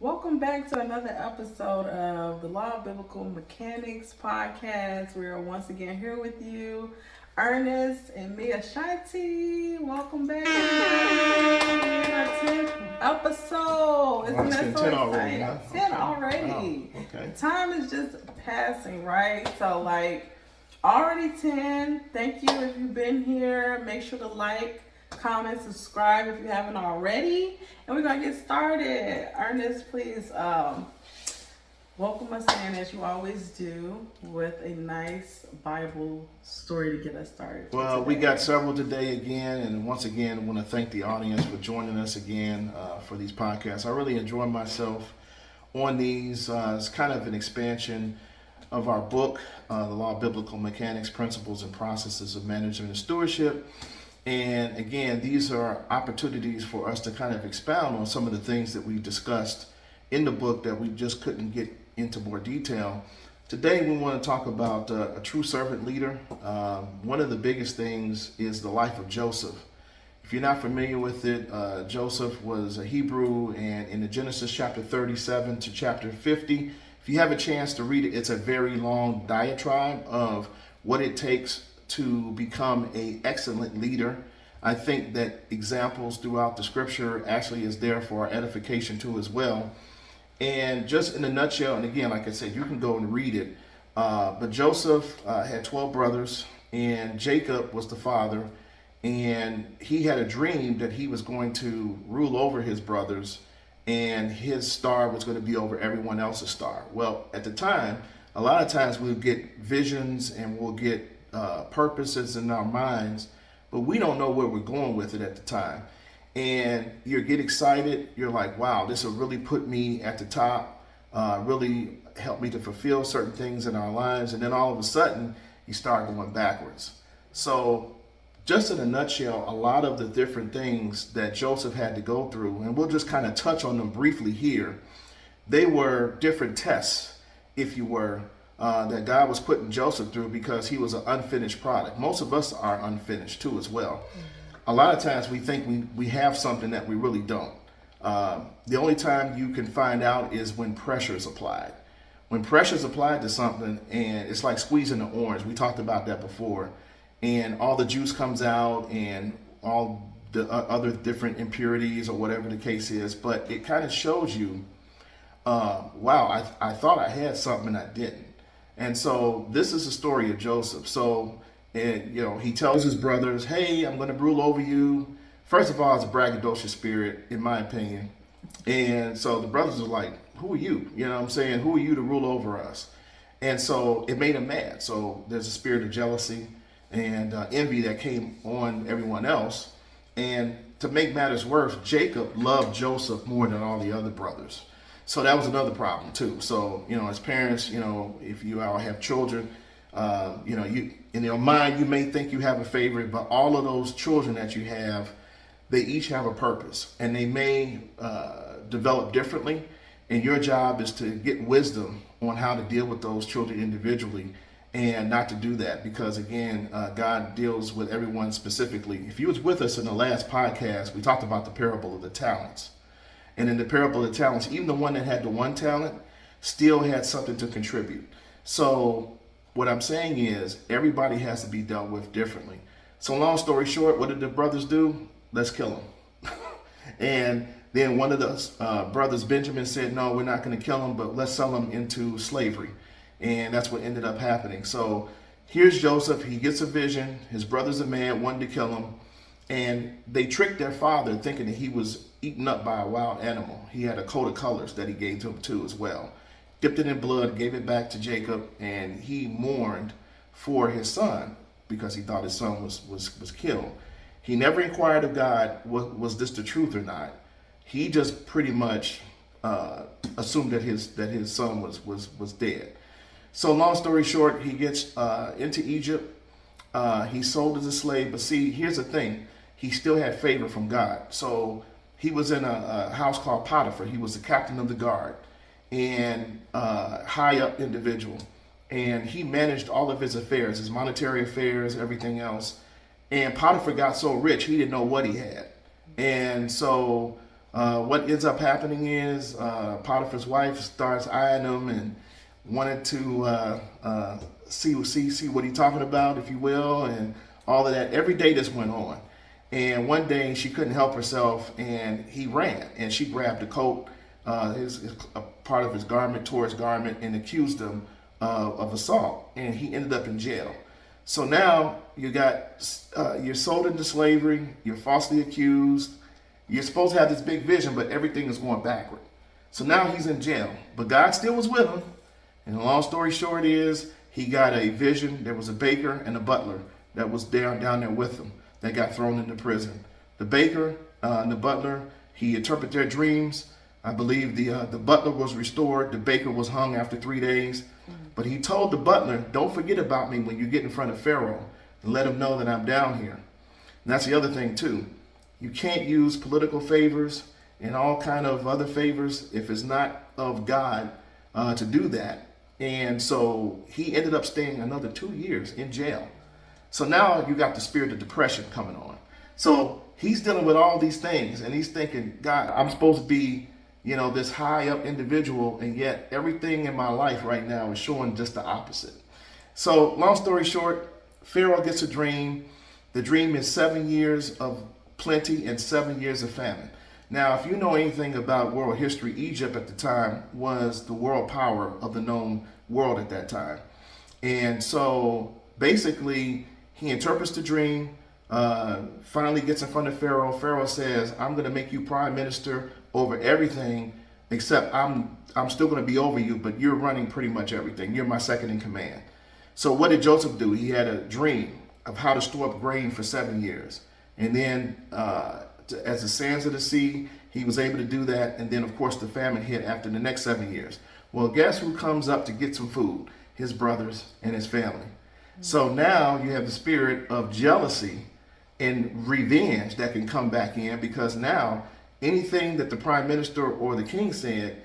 Welcome back to another episode of the Law of Biblical Mechanics podcast. We are once again here with you, Ernest and me, Ashanti. Welcome back, everybody. Our 10th episode. Isn't It's that been so 10 exciting? already, huh? 10 Okay. already. Wow. Okay. Time is just passing, right? So, already 10. Thank you if you've been here. Make sure to like, comment, subscribe if you haven't already. And we're going to get started. Ernest, please welcome us in, as you always do, with a nice Bible story to get us started. Well, we got several today again, and once again, I want to thank the audience for joining us again for these podcasts. I really enjoy myself on these. It's kind of an expansion of our book, The Law of Biblical Mechanics, Principles and Processes of Management and Stewardship. And again, these are opportunities for us to kind of expound on some of the things that we discussed in the book that we just couldn't get into more detail. Today, we want to talk about a true servant leader. One of the biggest things is the life of Joseph. If you're not familiar with it, Joseph was a Hebrew, and in the Genesis chapter 37 to chapter 50, if you have a chance to read it, it's a very long diatribe of what it takes to become an excellent leader. I think that examples throughout the scripture actually is there for our edification too as well. And just in a nutshell, and again, like I said, you can go and read it. But Joseph had 12 brothers, and Jacob was the father. And he had a dream that he was going to rule over his brothers, and his star was going to be over everyone else's star. Well, at the time, a lot of times we'll get visions and we'll get purposes in our minds, but we don't know where we're going with it at the time. And you get excited. You're like, wow, this will really put me at the top, really help me to fulfill certain things in our lives. And then all of a sudden, you start going backwards. So just in a nutshell, a lot of the different things that Joseph had to go through, and we'll just kind of touch on them briefly here, they were different tests, if you were, that God was putting Joseph through because he was an unfinished product. Most of us are unfinished too as well. A lot of times we think we have something that we really don't. The only time you can find out is when pressure is applied. When pressure is applied to something, and it's like squeezing an orange. We talked about that before. And all the juice comes out and all the other different impurities or whatever the case is. But it kind of shows you, wow, I thought I had something and I didn't. And so this is the story of Joseph. So, and he tells his brothers, hey, I'm going to rule over you. First of all, it's a braggadocious spirit, in my opinion. And so the brothers are like, who are you? You know what I'm saying? Who are you to rule over us? And so it made him mad. So there's a spirit of jealousy and envy that came on everyone else. And to make matters worse, Jacob loved Joseph more than all the other brothers. So that was another problem too. So, as parents, if you all have children, you in your mind, you may think you have a favorite, but all of those children that you have, they each have a purpose, and they may develop differently. And your job is to get wisdom on how to deal with those children individually and not to do that, because again, God deals with everyone specifically. If you was with us in the last podcast, we talked about the parable of the talents. And in the parable of the talents, even the one that had the one talent still had something to contribute. So what I'm saying is everybody has to be dealt with differently. So long story short, what did the brothers do? Let's kill him. And then one of the brothers, Benjamin, said, no, we're not going to kill him, but let's sell him into slavery. And that's what ended up happening. So here's Joseph. He gets a vision. His brothers are mad, wanted to kill him. And they tricked their father thinking that he was eaten up by a wild animal. He had a coat of colors that he gave to him too as well. Dipped it in blood, gave it back to Jacob, and he mourned for his son because he thought his son was killed. He never inquired of God, was this the truth or not. He just pretty much assumed that his son was dead. So long story short, he gets into Egypt. He's sold as a slave, but see, here's the thing. He still had favor from God. So he was in a house called Potiphar. He was the captain of the guard and high up individual. And he managed all of his affairs, his monetary affairs, everything else. And Potiphar got so rich, he didn't know what he had. And so what ends up happening is Potiphar's wife starts eyeing him and wanted to see what he's talking about, if you will, and all of that. Every day this went on. And one day she couldn't help herself, and he ran, and she grabbed the coat, a part of his garment, tore his garment, and accused him of assault, and he ended up in jail. So now you got you're sold into slavery, you're falsely accused, you're supposed to have this big vision, but everything is going backward. So now he's in jail, but God still was with him. And the long story short is he got a vision. There was a baker and a butler that was down there with him that got thrown into prison. The baker and the butler, he interpreted their dreams. I believe the butler was restored. The baker was hung after 3 days. But he told the butler, don't forget about me when you get in front of Pharaoh, and let him know that I'm down here. And that's the other thing too. You can't use political favors and all kind of other favors if it's not of God to do that. And so he ended up staying another 2 years in jail. So now you got the spirit of depression coming on. So he's dealing with all these things, and he's thinking, God, I'm supposed to be, this high up individual, and yet everything in my life right now is showing just the opposite. So long story short, Pharaoh gets a dream. The dream is 7 years of plenty and 7 years of famine. Now, if you know anything about world history, Egypt at the time was the world power of the known world at that time. And so basically, he interprets the dream, finally gets in front of Pharaoh. Pharaoh says, I'm going to make you prime minister over everything, except I'm still going to be over you, but you're running pretty much everything. You're my second in command. So what did Joseph do? He had a dream of how to store up grain for 7 years. And then as the sands of the sea, he was able to do that. And then, of course, the famine hit after the next 7 years. Well, guess who comes up to get some food? His brothers and his family. So now you have the spirit of jealousy and revenge that can come back in, because now anything that the prime minister or the king said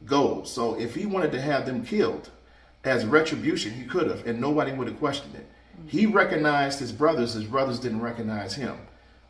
goes. So if he wanted to have them killed as retribution, he could have, and nobody would have questioned it. He recognized his brothers didn't recognize him.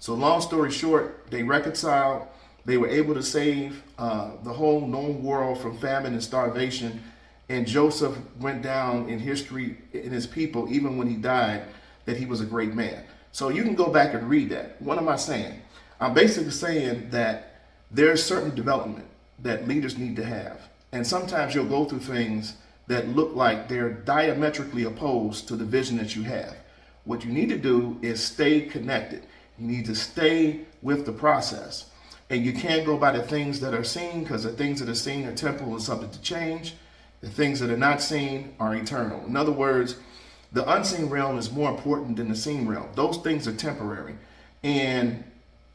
So long story short, they reconciled. They were able to save the whole known world from famine and starvation. And Joseph went down in history in his people, even when he died, that he was a great man. So you can go back and read that. What am I saying? I'm basically saying that there's certain development that leaders need to have. And sometimes you'll go through things that look like they're diametrically opposed to the vision that you have. What you need to do is stay connected. You need to stay with the process. And you can't go by the things that are seen, because the things that are seen are temporal and subject to change. The things that are not seen are eternal. In other words, the unseen realm is more important than the seen realm. Those things are temporary. And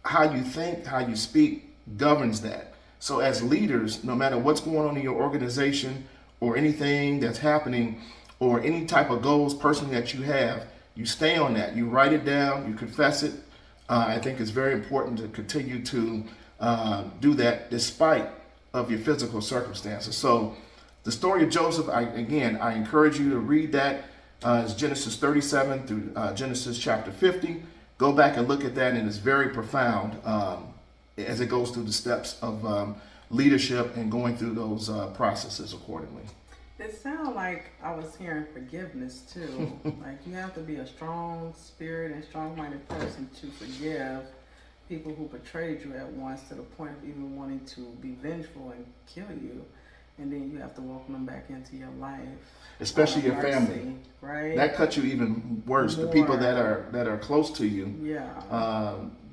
how you think, how you speak governs that. So as leaders, no matter what's going on in your organization or anything that's happening or any type of goals personally that you have, you stay on that. You write it down, you confess it. I think it's very important to continue to do that despite of your physical circumstances. So the story of Joseph, I encourage you to read that. It's Genesis 37 through Genesis chapter 50. Go back and look at that, and it's very profound as it goes through the steps of leadership and going through those processes accordingly. It sounds like I was hearing forgiveness too. Like you have to be a strong spirit and strong-minded person to forgive people who betrayed you at once, to the point of even wanting to be vengeful and kill you. And then you have to welcome them back into your life, especially your family. Right? That cuts you even worse. The people that are close to you,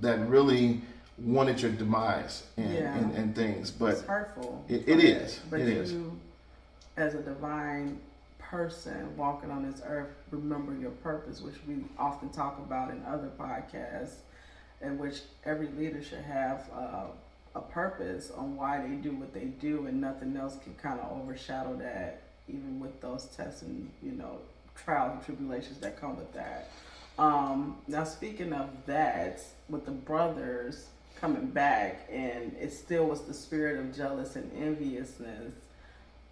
that really wanted your demise and things. But it's hurtful. It is. But you, as a divine person walking on this earth, remember your purpose, which we often talk about in other podcasts, in which every leader should have a purpose on why they do what they do, and nothing else can kind of overshadow that, even with those tests and trials and tribulations that come with that. Now speaking of that, with the brothers coming back, and it still was the spirit of jealous and enviousness,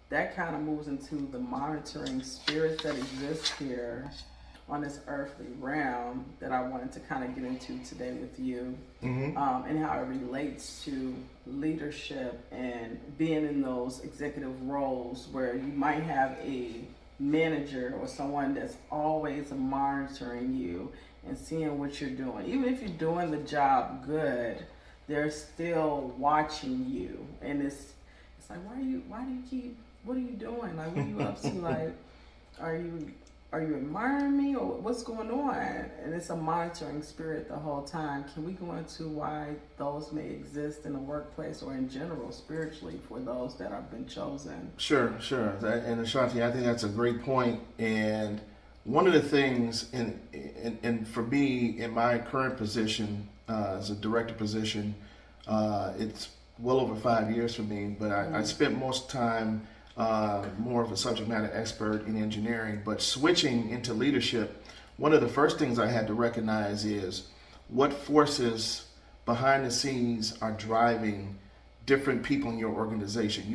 that kind of moves into the monitoring spirits that exist here on this earthly realm that I wanted to kind of get into today with you, and how it relates to leadership and being in those executive roles where you might have a manager or someone that's always monitoring you and seeing what you're doing. Even if you're doing the job good, they're still watching you, and it's like, what are you doing? Like, what are you up to? Like, are you admiring me, or what's going on? And it's a monitoring spirit the whole time. Can we go into why those may exist in the workplace or in general spiritually for those that have been chosen? Sure. And Ashanti, I think that's a great point. And one of the things, and for me, in my current position as a director position, it's well over 5 years for me, but I spent most time more of a subject matter expert in engineering. But switching into leadership, one of the first things I had to recognize is what forces behind the scenes are driving different people in your organization.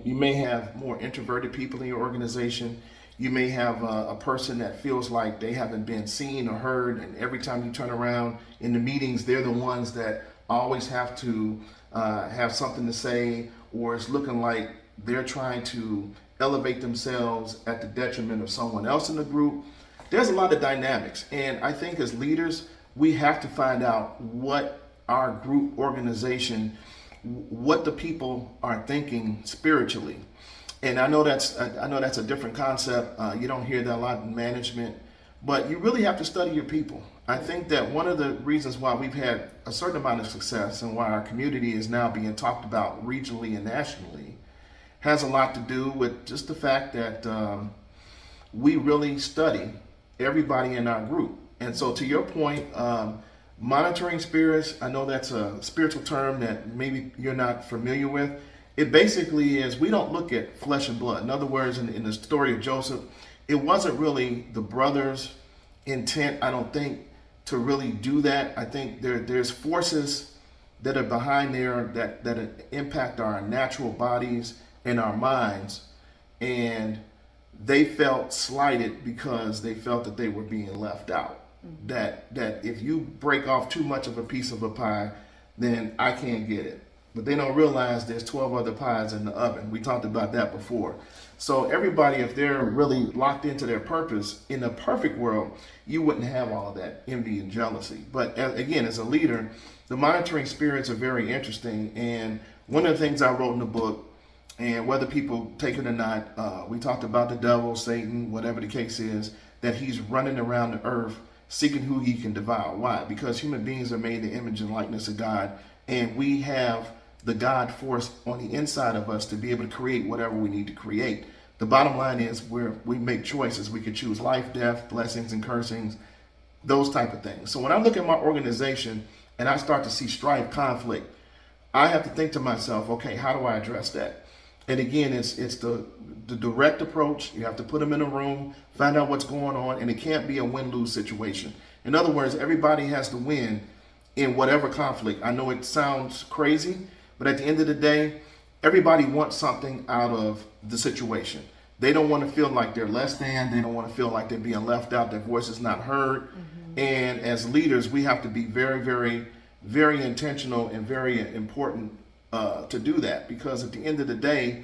You may have more introverted people in your organization. You may have a person that feels like they haven't been seen or heard, and every time you turn around in the meetings, they're the ones that always have to have something to say, or it's looking like they're trying to elevate themselves at the detriment of someone else in the group. There's a lot of dynamics, and I think as leaders, we have to find out what our group organization, what the people are thinking spiritually. And I know that's a different concept. You don't hear that a lot in management, but you really have to study your people. I think that one of the reasons why we've had a certain amount of success and why our community is now being talked about regionally and nationally has a lot to do with just the fact that we really study everybody in our group. And so to your point, monitoring spirits, I know that's a spiritual term that maybe you're not familiar with. It basically is, we don't look at flesh and blood. In other words, in the story of Joseph, it wasn't really the brothers' intent, I don't think, to really do that. I think there's forces that are behind there that impact our natural bodies and our minds, and they felt slighted because they felt that they were being left out. That if you break off too much of a piece of a pie, then I can't get it. But they don't realize there's 12 other pies in the oven. We talked about that before. So everybody, if they're really locked into their purpose, in a perfect world, you wouldn't have all of that envy and jealousy. But again, as a leader, the monitoring spirits are very interesting. And one of the things I wrote in the book, and whether people take it or not, we talked about the devil, Satan, whatever the case is, that he's running around the earth seeking who he can devour. Why? Because human beings are made in the image and likeness of God, and we have the God force on the inside of us to be able to create whatever we need to create. The bottom line is we make choices. We can choose life, death, blessings and cursings, those type of things. So when I look at my organization and I start to see strife, conflict, I have to think to myself, okay, how do I address that? And again, it's the direct approach. You have to put them in a room, find out what's going on, and it can't be a win-lose situation. In other words, everybody has to win in whatever conflict. I know it sounds crazy, but at the end of the day, everybody wants something out of the situation. They don't want to feel like they're less than. They don't want to feel like they're being left out. Their voice is not heard. And as leaders, we have to be very, very, very intentional and very important to do that. Because at the end of the day,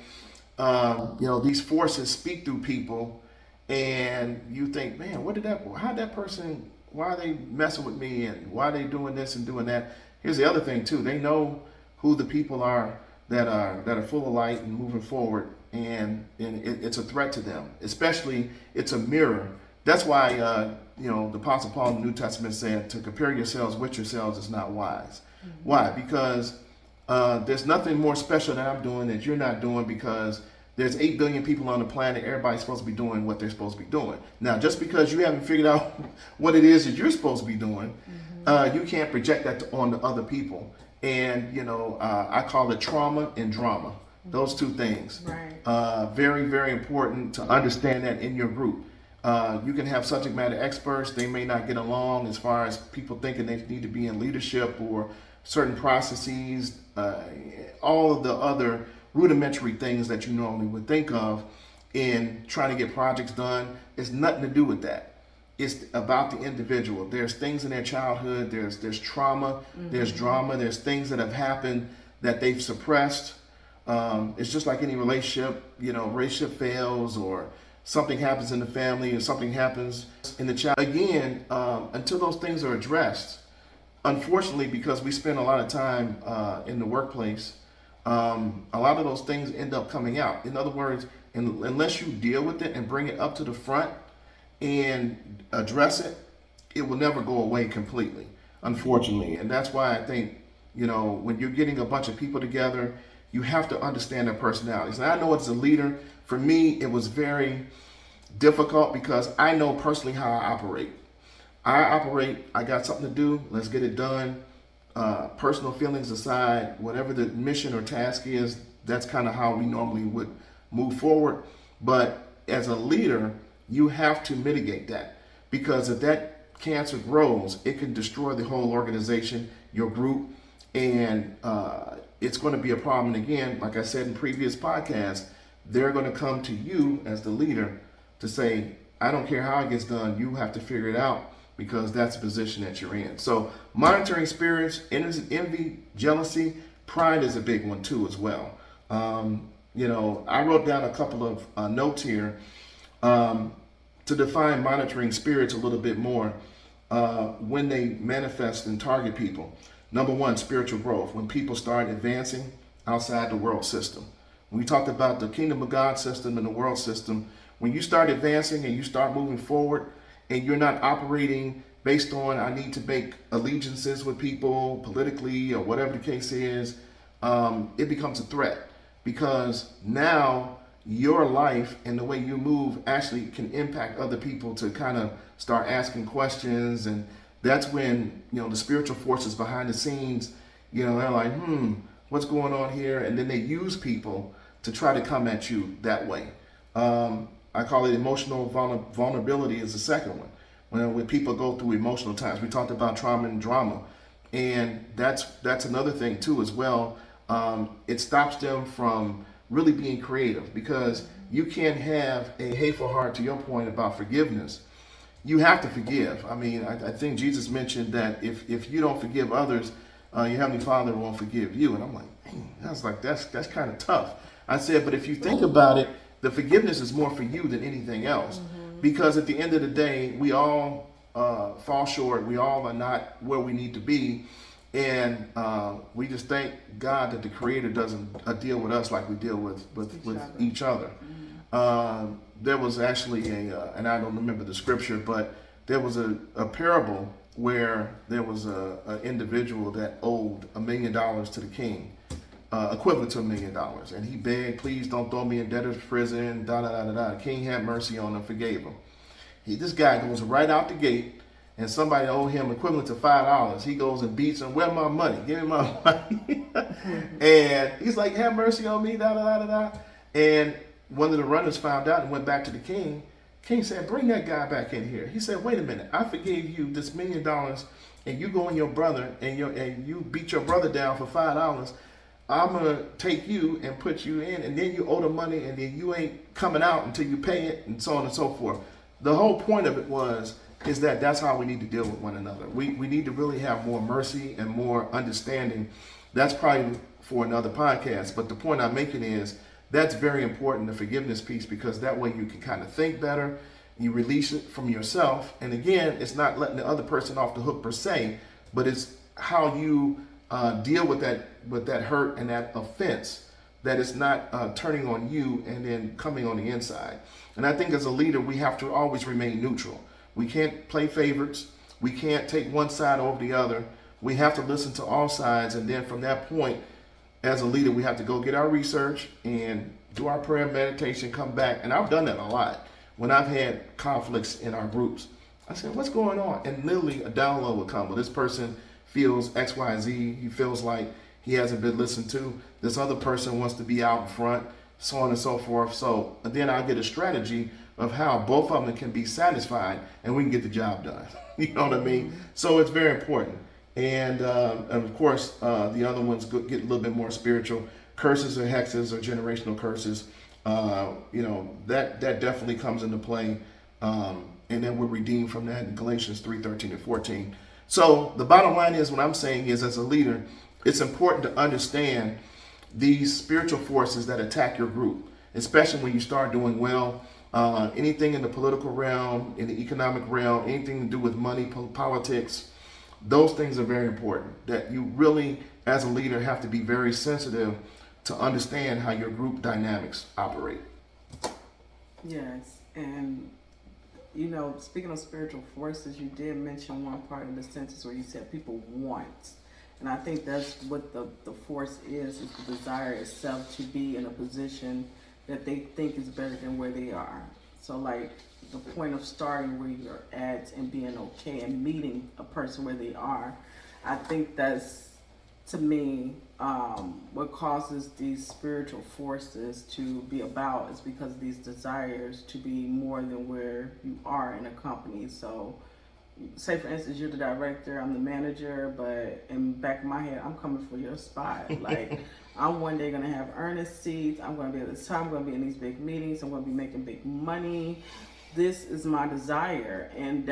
these forces speak through people, and you think, man, why are they messing with me, and why are they doing this and doing that? Here's the other thing too. They know who the people are that are full of light and moving forward, and it's a threat to them. Especially, it's a mirror. That's why the Apostle Paul in the New Testament said to compare yourselves with yourselves is not wise. Why? Because there's nothing more special that I'm doing that you're not doing, because there's 8 billion people on the planet. Everybody's supposed to be doing what they're supposed to be doing. Now, just because you haven't figured out what it is that you're supposed to be doing, you can't project that on the other people. And, I call it trauma and drama. Those two things. Right. Very, very important to understand that in your group. You can have subject matter experts. They may not get along as far as people thinking they need to be in leadership or certain processes, all of the other rudimentary things that you normally would think of in trying to get projects done. It's nothing to do with that. it's about the individual. There's things in their childhood, there's trauma, there's drama, there's things that have happened that they've suppressed. It's just like any relationship, relationship fails or something happens in the family or something happens in the child. Again, until those things are addressed, unfortunately, because we spend a lot of time in the workplace, a lot of those things end up coming out. In other words, unless you deal with it and bring it up to the front and address it, it will never go away completely, unfortunately. And that's why I think, when you're getting a bunch of people together, you have to understand their personalities. And I know as a leader, for me, it was very difficult because I know personally how I operate. I got something to do, let's get it done. Personal feelings aside, whatever the mission or task is, that's kind of how we normally would move forward. But as a leader, you have to mitigate that, because if that cancer grows, it can destroy the whole organization, your group, and it's going to be a problem. And again, like I said in previous podcasts, they're going to come to you as the leader to say, I don't care how it gets done, you have to figure it out, because that's the position that you're in. So monitoring spirits, envy, jealousy, pride is a big one too as well. I wrote down a couple of notes here to define monitoring spirits a little bit more when they manifest and target people. Number one, spiritual growth. When people start advancing outside the world system. When we talked about the kingdom of God system and the world system, when you start advancing and you start moving forward and you're not operating based on I need to make allegiances with people politically or whatever the case is, it becomes a threat, because now your life and the way you move actually can impact other people to kind of start asking questions. And that's when, the spiritual forces behind the scenes, they're like, what's going on here? And then they use people to try to come at you that way. I call it emotional vulnerability is the second one. When people go through emotional times, we talked about trauma and drama, and that's another thing too as well. It stops them from really being creative, because you can't have a hateful heart. To your point about forgiveness, you have to forgive. I mean, I think Jesus mentioned that if you don't forgive others, your Heavenly Father won't forgive you. And I'm like, man, that's kind of tough. I said, but if you think about it, the forgiveness is more for you than anything else. Because at the end of the day, we all fall short. We all are not where we need to be. And we just thank God that the Creator doesn't deal with us like we deal with each other. There was actually and I don't remember the scripture, but there was a parable where there was an individual that owed $1 million to the king, equivalent to $1 million. And he begged, please don't throw me in debtor's prison, The king had mercy on him, forgave him. This guy goes right out the gate, and somebody owed him equivalent to $5. He goes and beats him, where's my money? Give me my money. And he's like, have mercy on me, And one of the runners found out and went back to the king. King said, bring that guy back in here. He said, wait a minute, I forgave you this $1 million, and you go on your brother and you beat your brother down for $5. I'm gonna take you and put you in, and then you owe the money, and then you ain't coming out until you pay it, and so on and so forth. The whole point of it is that that's how we need to deal with one another. We need to really have more mercy and more understanding. That's probably for another podcast, but the point I'm making is that's very important, the forgiveness piece, because that way you can kind of think better, you release it from yourself, and again, it's not letting the other person off the hook per se, but it's how you deal with that hurt and that offense, that it's not turning on you and then coming on the inside. And I think as a leader, we have to always remain neutral. We can't play favorites. We can't take one side over the other. We have to listen to all sides, and then from that point, as a leader, we have to go get our research and do our prayer, meditation, come back. And I've done that a lot. When I've had conflicts in our groups, I said, what's going on? And literally a download would come. Well, this person feels X, Y, Z. He feels like he hasn't been listened to. This other person wants to be out in front, so on and so forth. So then I get a strategy of how both of them can be satisfied and we can get the job done. You know what I mean? So it's very important. And of course, the other ones get a little bit more spiritual. Curses or hexes or generational curses, that definitely comes into play. and then we're redeemed from that in Galatians 3:13 and 14. So the bottom line is, what I'm saying is, as a leader, it's important to understand these spiritual forces that attack your group, especially when you start doing well. Anything in the political realm, in the economic realm, anything to do with money, politics, those things are very important. That you really, as a leader, have to be very sensitive to understand how your group dynamics operate. Yes, and you know, speaking of spiritual forces, you did mention one part of the sentence where you said people want. And I think that's what the force is the desire itself to be in a position that they think is better than where they are. So like the point of starting where you're at and being okay and meeting a person where they are, I think that's, to me, what causes these spiritual forces to be about is because of these desires to be more than where you are in a company. So say for instance you're the director, I'm the manager, but in the back of my head I'm coming for your spot. Like I'm one day gonna have earnest seats, I'm gonna be at this time, I'm gonna be in these big meetings, I'm gonna be making big money. This is my desire, and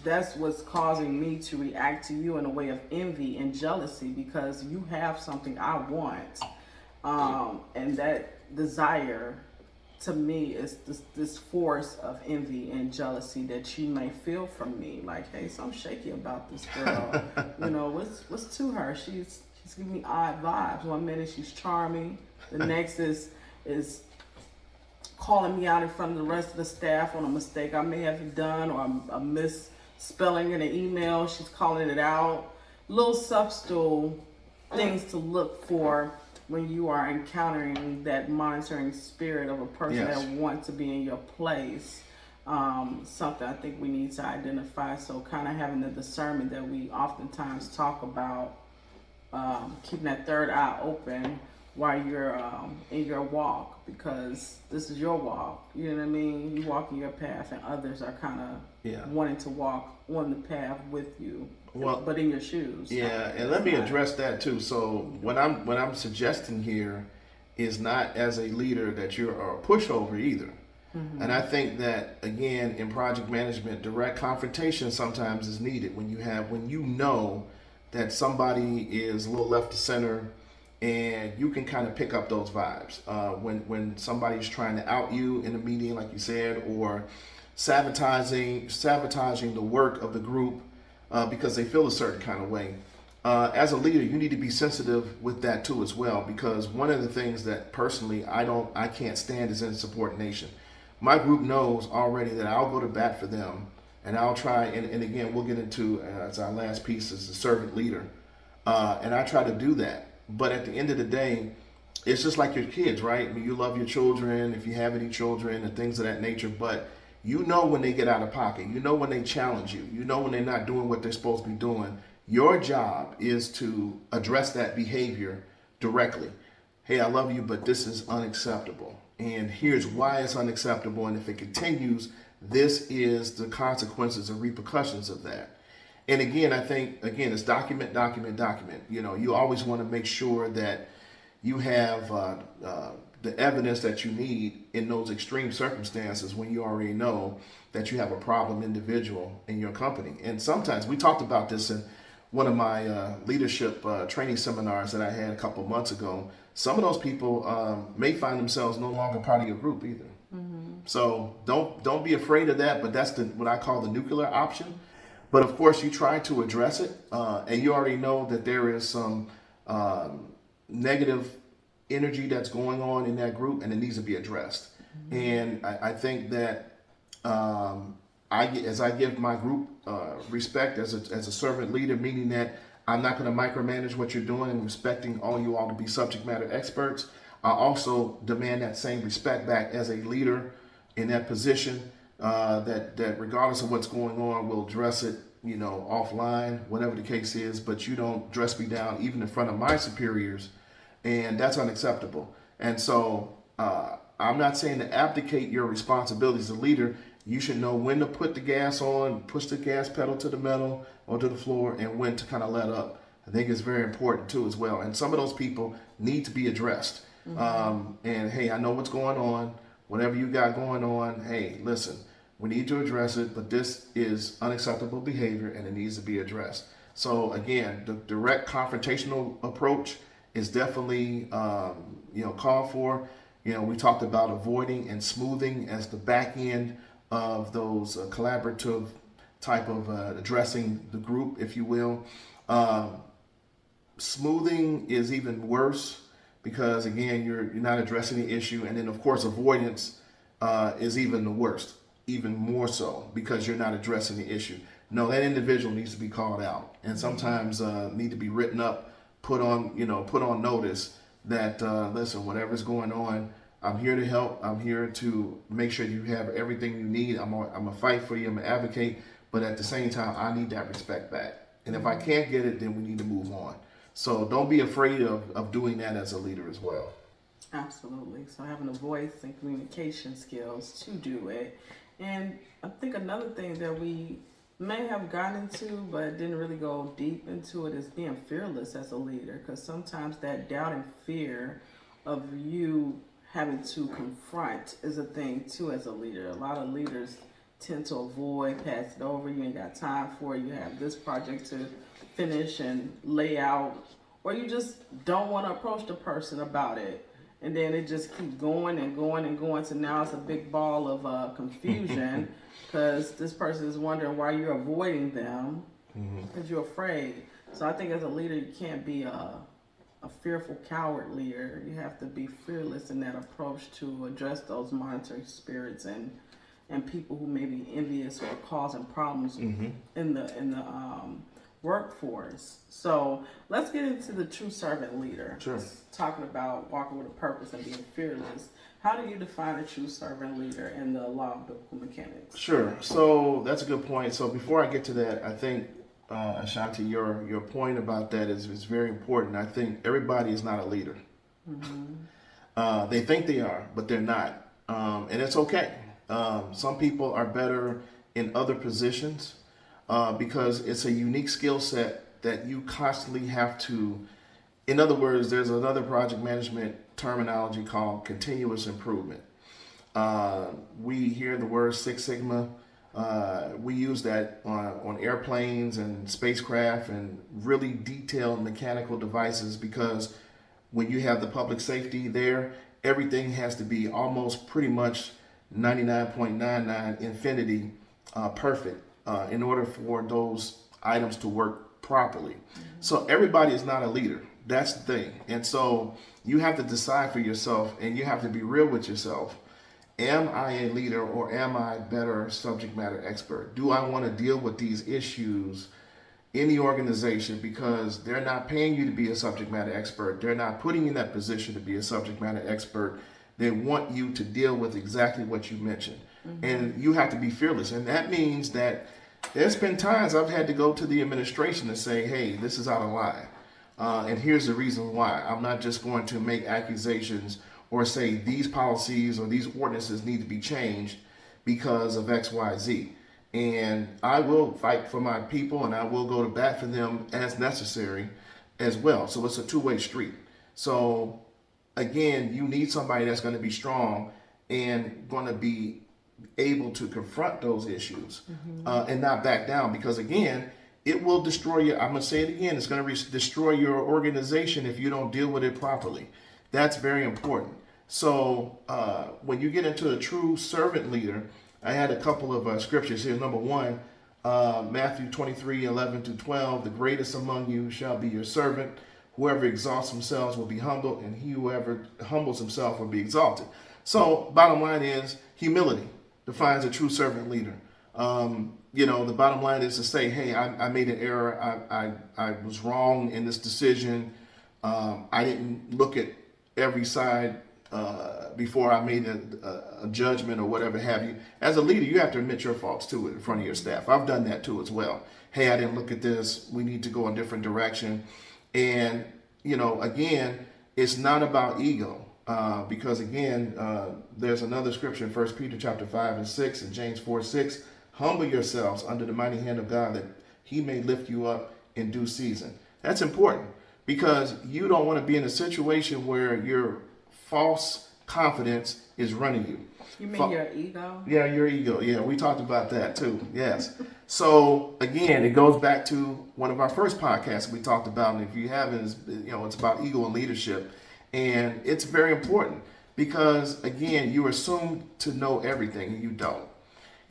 that's what's causing me to react to you in a way of envy and jealousy, because you have something I want, and that desire to me is this force of envy and jealousy that you may feel from me. Like, hey, something's shaky about this girl. You know, what's to her? She's giving me odd vibes. One minute she's charming, the next is calling me out in front of the rest of the staff on a mistake I may have done, or a misspelling in an email. She's calling it out. Little subtle things to look for when you are encountering that monitoring spirit of a person Yes. that wants to be in your place. Something I think we need to identify. So kind of having the discernment that we oftentimes talk about, keeping that third eye open while you're in your walk, because this is your walk. You know what I mean? You walk in your path, and others are kind of wanting to walk on the path with you, but in your shoes. Yeah, and let me address that too. So what I'm suggesting here is not as a leader that you're a pushover either. Mm-hmm. And I think that, again, in project management, direct confrontation sometimes is needed when you know that somebody is a little left to center, and you can kind of pick up those vibes when somebody's trying to out you in a meeting, like you said, or sabotaging the work of the group because they feel a certain kind of way. As a leader, you need to be sensitive with that too as well, because one of the things that personally I can't stand is insubordination. My group knows already that I'll go to bat for them, and I'll try, and again, we'll get into, as our last piece, is the servant leader. And I try to do that. But at the end of the day, it's just like your kids, right? I mean, you love your children, if you have any children and things of that nature, but you know when they get out of pocket. You know when they challenge you. You know when they're not doing what they're supposed to be doing. Your job is to address that behavior directly. Hey, I love you, but this is unacceptable. And here's why it's unacceptable. And if it continues, this is the consequences and repercussions of that. And again, I think, it's document. You know, you always want to make sure that you have the evidence that you need in those extreme circumstances when you already know that you have a problem individual in your company. And sometimes, we talked about this in one of my leadership training seminars that I had a couple months ago. Some of those people may find themselves no longer part of your group either. Mm-hmm. So don't be afraid of that, but that's what I call the nuclear option. But of course, you try to address it, and you already know that there is some negative energy that's going on in that group, and it needs to be addressed. Mm-hmm. And I think that as I give my group respect as a servant leader, meaning that I'm not going to micromanage what you're doing and respecting all you all to be subject matter experts, I also demand that same respect back as a leader in that position. That regardless of what's going on, we'll address it, offline, whatever the case is, but you don't dress me down even in front of my superiors, and that's unacceptable. And so I'm not saying to abdicate your responsibilities as a leader. You should know when to put the gas on, push the gas pedal to the metal or to the floor, and when to kind of let up. I think it's very important too as well. And some of those people need to be addressed. Mm-hmm. And hey, I know what's going on. Whatever you got going on, hey, listen, We need to address it, but this is unacceptable behavior and it needs to be addressed. So again, the direct confrontational approach is definitely called for. We talked about avoiding and smoothing as the back end of those collaborative type of addressing the group, if you will. Smoothing is even worse because again, you're not addressing the issue, and then of course avoidance is even the worst, even more so because you're not addressing the issue. No, that individual needs to be called out, and sometimes need to be written up, put on notice that listen, whatever's going on, I'm here to help. I'm here to make sure you have everything you need. I'm gonna fight for you. I'm gonna advocate, but at the same time, I need that respect back. And if I can't get it, then we need to move on. So don't be afraid of doing that as a leader as well. Absolutely. So having a voice and communication skills to do it. And I think another thing that we may have gotten into but didn't really go deep into it is being fearless as a leader, because sometimes that doubt and fear of you having to confront is a thing too as a leader. A lot of leaders tend to avoid, pass it over, you ain't got time for it, you have this project to finish and lay out, or you just don't want to approach the person about it. And then it just keeps going and going and going. So now it's a big ball of confusion because this person is wondering why you're avoiding them because you're afraid. So I think as a leader, you can't be a fearful coward leader. You have to be fearless in that approach to address those monitoring spirits and people who may be envious or causing problems in the workforce. So let's get into the true servant leader. Sure. Talking about walking with a purpose and being fearless. How do you define a true servant leader in the law of biblical mechanics? Sure. So that's a good point. So before I get to that, I think Ashanti, your point about that is very important. I think everybody is not a leader. They think they are, but they're not, and it's okay. Some people are better in other positions. Because it's a unique skill set that you constantly have to, in other words, there's another project management terminology called continuous improvement. We hear the word Six Sigma. We use that on airplanes and spacecraft and really detailed mechanical devices, because when you have the public safety there, everything has to be almost pretty much 99.99 infinity perfect. In order for those items to work properly. So everybody is not a leader. That's the thing. And so you have to decide for yourself, and you have to be real with yourself. Am I a leader, or am I better subject matter expert? Do I want to deal with these issues in the organization because they're not paying you to be a subject matter expert? They're not putting you in that position to be a subject matter expert. They want you to deal with exactly what you mentioned. And you have to be fearless. And that means that there's been times I've had to go to the administration and say, hey, this is out of line. And here's the reason why. I'm not just going to make accusations or say these policies or these ordinances need to be changed because of X, Y, Z. And I will fight for my people, and I will go to bat for them as necessary as well. So it's a two-way street. So again, you need somebody that's going to be strong and going to be able to confront those issues and not back down, because again, it will destroy you. I'm going to say it again. It's going to destroy your organization if you don't deal with it properly. That's very important. So when you get into a true servant leader, I had a couple of scriptures here. Number one, Matthew 23:11-12, the greatest among you shall be your servant. Whoever exalts themselves will be humbled, and he whoever humbles himself will be exalted. So bottom line is humility defines a true servant leader. The bottom line is to say, hey, I made an error. I was wrong in this decision. I didn't look at every side before I made a judgment or whatever have you. As a leader, you have to admit your faults too in front of your staff. I've done that too as well. Hey, I didn't look at this. We need to go a different direction. And, again, it's not about ego. Because again, there's another scripture in 1 Peter chapter 5:6 and James 4:6. Humble yourselves under the mighty hand of God, that he may lift you up in due season. That's important, because you don't want to be in a situation where you're false confidence is running you. You mean your ego? Yeah, your ego. Yeah, we talked about that too. Yes. So again, it goes back to one of our first podcasts we talked about, and if you haven't, it's about ego and leadership, and it's very important because again, you assume to know everything, and you don't.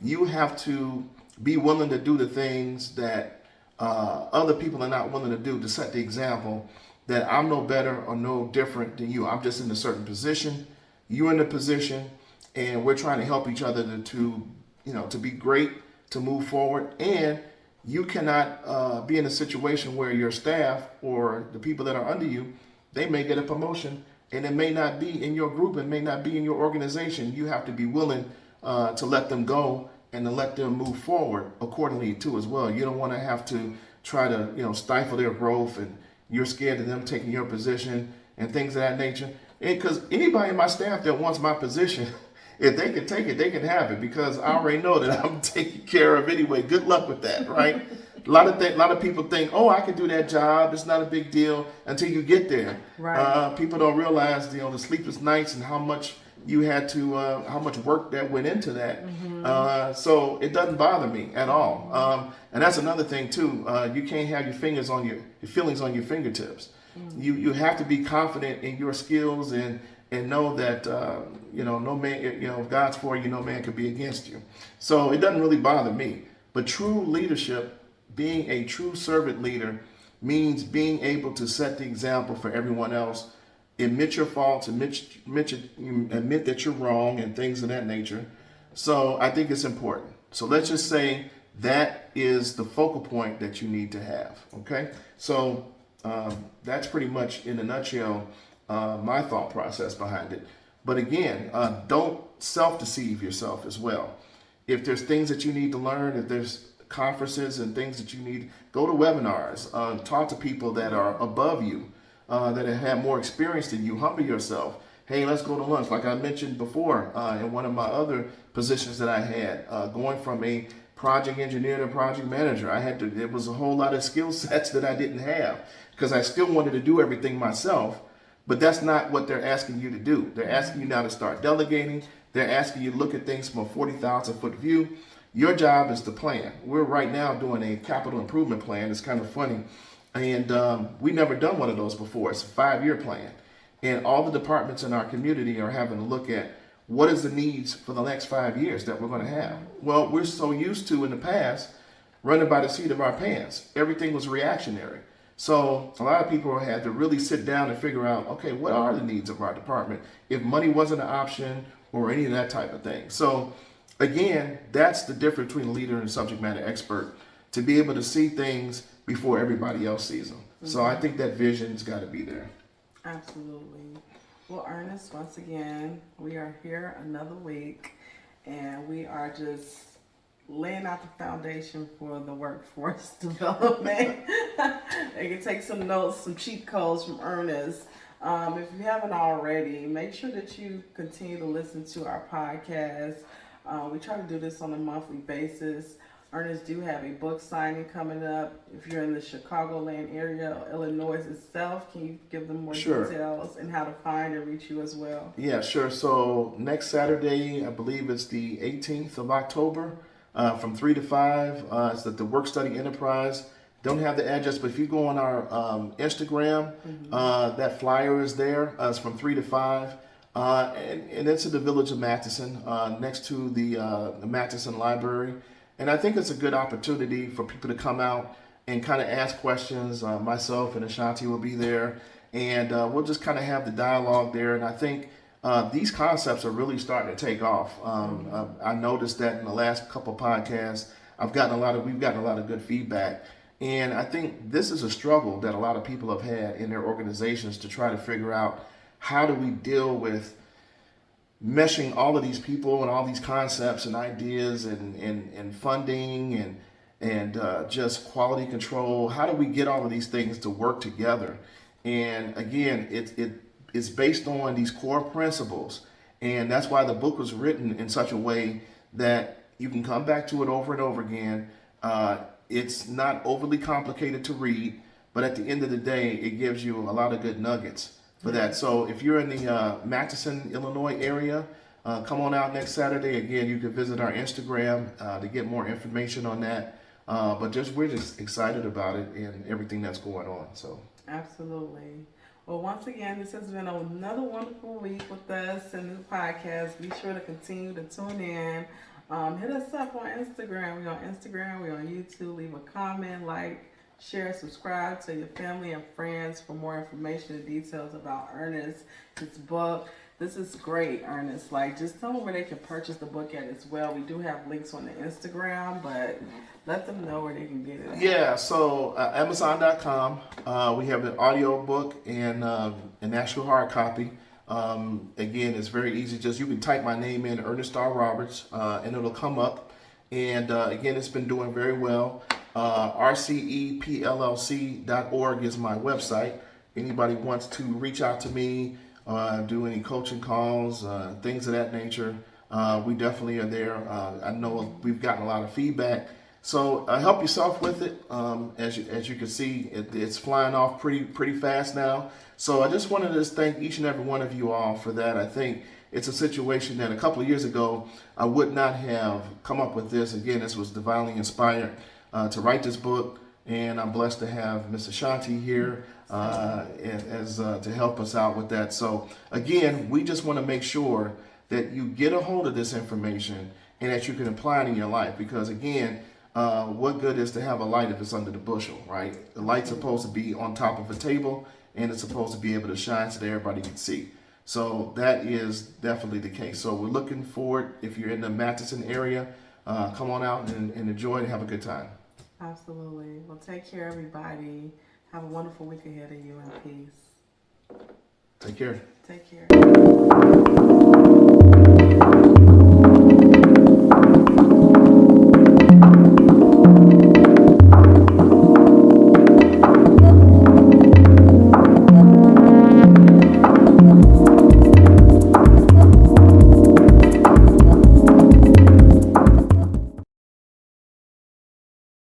You have to be willing to do the things that other people are not willing to do to set the example that I'm no better or no different than you. I'm just in a certain position. You're in a position, and we're trying to help each other to be great, to move forward. And you cannot be in a situation where your staff or the people that are under you, they may get a promotion, and it may not be in your group, it may not be in your organization. You have to be willing to let them go and to let them move forward accordingly too as well. You don't want to have to try to stifle their growth, and you're scared of them taking your position and things of that nature. Because anybody in my staff that wants my position, if they can take it, they can have it, because I already know that I'm taken care of anyway. Good luck with that, right? A lot of people think, oh, I can do that job. It's not a big deal until you get there. Right. People don't realize, the sleepless nights and how much you had to, how much work that went into that. Mm-hmm. So it doesn't bother me at all. And that's another thing too. You can't have your feelings on your fingertips. Mm-hmm. You have to be confident in your skills and know that no man, if God's for you, no man could be against you. So it doesn't really bother me. But true leadership, being a true servant leader, means being able to set the example for everyone else. Admit your faults, admit that you're wrong, and things of that nature. So I think it's important. So let's just say that is the focal point that you need to have. Okay, so that's pretty much in a nutshell my thought process behind it. But again, don't self-deceive yourself as well. If there's things that you need to learn, if there's conferences and things that you need, go to webinars, talk to people that are above you, that have more experience than you. Humble yourself. Hey, let's go to lunch. Like I mentioned before, in one of my other positions that I had, going from a project engineer to project manager, it was a whole lot of skill sets that I didn't have, because I still wanted to do everything myself. But that's not what they're asking you to do. They're asking you now to start delegating. They're asking you to look at things from a 40,000-foot view. Your job is to plan. We're right now doing a capital improvement plan. It's kind of funny. And we never done one of those before. It's a 5-year plan. And all the departments in our community are having to look at what is the needs for the next 5 years that we're going to have. Well, we're so used to in the past running by the seat of our pants. Everything was reactionary. So a lot of people had to really sit down and figure out, okay, what are the needs of our department if money wasn't an option or any of that type of thing. So again, that's the difference between a leader and a subject matter expert, to be able to see things before everybody else sees them. Mm-hmm. So I think that vision's got to be there. Absolutely. Well, Ernest, once again, we are here another week, and we are just laying out the foundation for the workforce development. You can take some notes, some cheat codes from Ernest. If you haven't already, make sure that you continue to listen to our podcast. We try to do this on a monthly basis. Ernest do have a book signing coming up. If you're in the Chicagoland area or Illinois itself, can you give them more details and how to find and reach you as well? Yeah, sure. So next Saturday, I believe it's the 18th of October, from 3 to 5. It's at the Work Study Enterprise. Don't have the address, but if you go on our Instagram, that flyer is there. It's from 3 to 5. And it's in the village of Matheson, next to the Matheson Library. And I think it's a good opportunity for people to come out and kind of ask questions. Myself and Ashanti will be there, and we'll just kind of have the dialogue there. And I think these concepts are really starting to take off. I noticed that in the last couple of podcasts, we've gotten a lot of good feedback. And I think this is a struggle that a lot of people have had in their organizations, to try to figure out, how do we deal with meshing all of these people and all these concepts and ideas and funding and just quality control? How do we get all of these things to work together? And again, it's based on these core principles. And that's why the book was written in such a way that you can come back to it over and over again. It's not overly complicated to read, but at the end of the day, it gives you a lot of good nuggets for that. So if you're in the Matteson, Illinois area, come on out next Saturday. Again, you can visit our Instagram to get more information on that. But we're just excited about it and everything that's going on. So absolutely. Well, once again, this has been another wonderful week with us in the podcast. Be sure to continue to tune in. Hit us up on Instagram. We're on Instagram. We're on YouTube. Leave a comment, like, share, subscribe to your family and friends for more information and details about Ernest, his book. This is great, Ernest. Like, just tell them where they can purchase the book at as well. We do have links on the Instagram, but let them know where they can get it at. Yeah, so Amazon.com. We have an audio book and an actual hard copy. Again, it's very easy. Just you can type my name in, Ernest R. Roberts, and it'll come up. And again, it's been doing very well. RCEPLLC.org is my website. Anybody wants to reach out to me, do any coaching calls, things of that nature, we definitely are there. I know we've gotten a lot of feedback. So help yourself with it. As you can see, it's flying off pretty fast now. So I just wanted to thank each and every one of you all for that. I think it's a situation that a couple of years ago I would not have come up with this. Again, this was divinely inspired to write this book, and I'm blessed to have Miss Ashanti here as to help us out with that. So again, we just want to make sure that you get a hold of this information and that you can apply it in your life, because again, what good is to have a light if it's under the bushel, right? The light's supposed to be on top of a table, and it's supposed to be able to shine so that everybody can see. So that is definitely the case. So we're looking forward, if you're in the Matteson area, come on out and enjoy and have a good time. Absolutely. Well, take care, everybody. Have a wonderful week ahead of you, and peace. Take care. Take care.